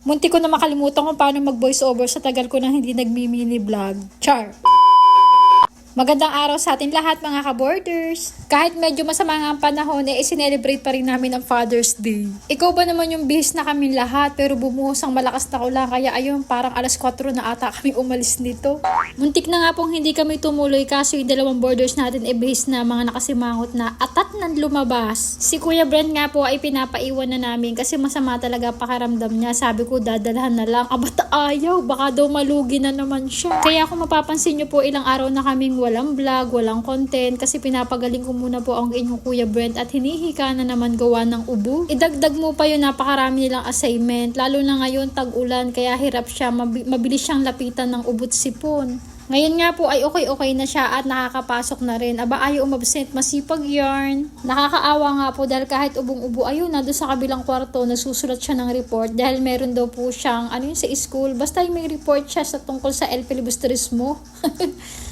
Munti ko na makalimutan kung paano mag-voice over sa tagal ko nang hindi nagmi-mini vlog. Char! Magandang araw sa atin lahat mga ka-borders. Kahit medyo masama nga ang panahon, i-celebrate pa rin namin ang Father's Day. Ikaw ba naman yung bihis na kami lahat pero bumuhos ang malakas na ulan kaya ayun parang alas 4 na ata kami umalis nito. Muntik na nga pong hindi kami tumuloy kaso yung dalawang borders natin bihis na mga nakasimangot na atat nang lumabas. Si Kuya Brent nga po ay pinapaiwan na namin kasi masama talaga pakiramdam niya. Sabi ko dadalhan na lang. Abata ayaw, baka daw malugi na naman siya. Kaya kung mapapansin nyo po ilang araw na kaming walang vlog, walang content kasi pinapagaling ko muna po ang inyong Kuya Brent at hinihika na naman gawa ng ubo. Idagdag mo pa yun napakarami nilang assignment lalo na ngayon tag-ulan kaya hirap siya, mabilis siyang lapitan ng ubot sipon. Ngayon nga po ay okay na siya at nakakapasok na rin. Aba ayaw umabsent, masipag yarn. Nakakaawa nga po dahil kahit ubong-ubo ayun na doon sa kabilang kwarto nasusulat siya ng report dahil meron daw po siyang sa school. Basta may report siya sa tungkol sa El Filibusterismo.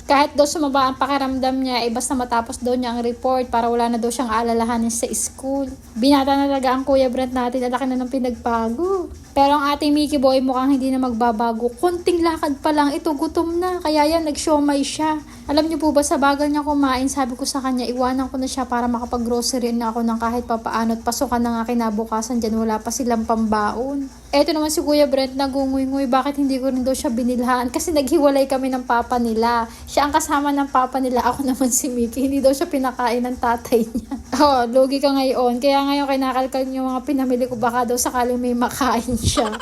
Kahit daw sumaba ang pakiramdam niya, basta matapos daw niya ang report para wala na daw siyang alalahanin sa school. Binata na talaga ang Kuya Brent natin, alaki na ng pinagbago. Pero ang ating Mickey Boy mukhang hindi na magbabago. Konting lakad pa lang, ito gutom na. Kaya yan, nag-siomay siya. Alam niyo po ba, sa bagal niya kumain, sabi ko sa kanya, iwanan ko na siya para makapag-grocery na ako ng kahit papaano at pasukan na nga kinabukasan dyan, wala pa silang pambaon. Eto naman si Kuya Brent nagunguy-nguy, bakit hindi ko rin daw siya binilhan? Kasi naghiwalay kami ng papa nila. Siya ang kasama ng papa nila, ako naman si Mickey. Hindi daw siya pinakain ng tatay niya. Oh, lugi ka ngayon. Kaya ngayon kinakalkal niyo mga pinamili ko, baka daw sakaling may makain siya.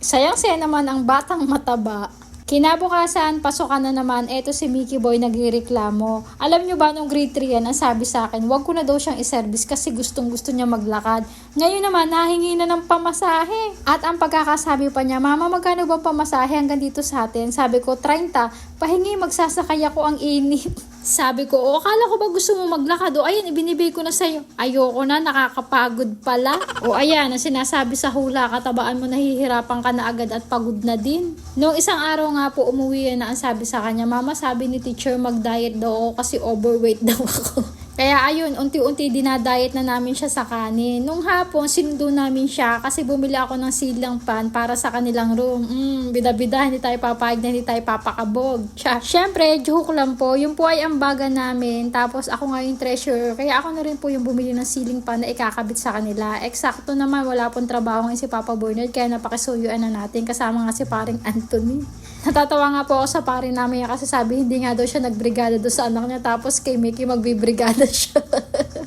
Sayang-saya naman ang batang mataba. Kinabukasan, pasokan na naman, eto si Mickey Boy nagrereklamo. Alam nyo ba nung grade 3 yan, ang sabi sa akin, wag ko na daw siyang iservice kasi gustong-gusto niya maglakad. Ngayon naman, nahingi na ng pamasahe. At ang pagkakasabi pa niya, Mama, magkano bang pamasahe hanggang dito sa atin? Sabi ko, 30. Pahingi, magsasakay ako ang init. Sabi ko, akala ko ba gusto mo maglakad? O ayan, ibinibigay ko na sa'yo. Ayoko na, nakakapagod pala. O ayan, ang sinasabi sa hula, katabaan mo nahihirapan ka na agad at pagod na din. Noong isang araw nga po, umuwi na ang sabi sa kanya, Mama, sabi ni teacher, mag-diet daw ako kasi overweight daw ako. Kaya ayun, unti-unti dinadiet na namin siya sa kanin. Nung hapon, sinundo namin siya kasi bumili ako ng silang pan para sa kanilang room. Bida-bida, hindi tayo papayag na hindi tayo papakabog. Siyempre, joke lang po. Yung po ay ambaga namin. Tapos ako nga yung treasurer. Kaya ako na rin po yung bumili ng siling pan na ikakabit sa kanila. Eksakto naman, wala pong trabaho ngayon si Papa Bernard. Kaya napakisuyuan na natin. Kasama nga si paring Anthony. Natatawa nga po ako sa pare namin kasi sabi hindi nga daw siya nagbrigada doon sa anak niya tapos kay Mickey magbibrigada siya.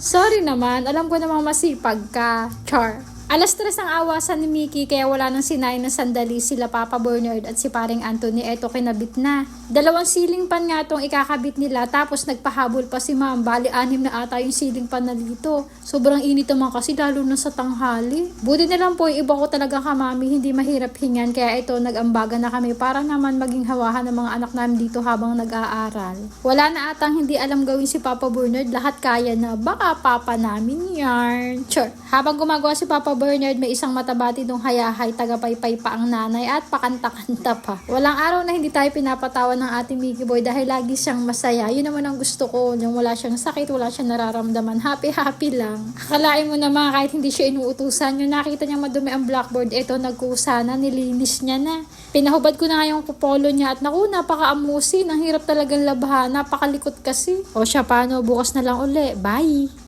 Sorry naman, alam ko namang masipag ka, Char. Alas 3 ang awasan ni Mickey kaya wala nang sinain ng sandali sila Papa Bernard at si paring Anthony. Eto kinabit na. 2 ceiling pan nga itong ikakabit nila tapos nagpahabol pa si Ma'am. Bali 6 na ata yung ceiling pan na dito. Sobrang init naman kasi lalo na sa tanghali. Buti na lang po yung iba ko talaga kamami hindi mahirap hingan kaya ito nag-ambaga na kami para naman maging hawahan ng mga anak namin dito habang nag-aaral. Wala na atang hindi alam gawin si Papa Bernard. Lahat kaya na. Baka papa namin yarn. Sure. Habang gumagawa si Papa Bernard, may isang matabati nung hayahay, tagapaypay pa ang nanay at pakanta-kanta pa. Walang araw na hindi tayo pinapatawan ng ating Mickey Boy dahil lagi siyang masaya. Yun naman ang gusto ko, yung wala siyang sakit, wala siyang nararamdaman. Happy lang. Akalain mo naman kahit hindi siya inuutusan, yung nakita niya madumi ang blackboard, eto nagkusa na, nilinis niya na. Pinahubad ko na nga yung polo niya at naku, napaka-amusin. Ang hirap talagang labhan, napakalikot kasi. O siya, paano? Bukas na lang uli. Bye!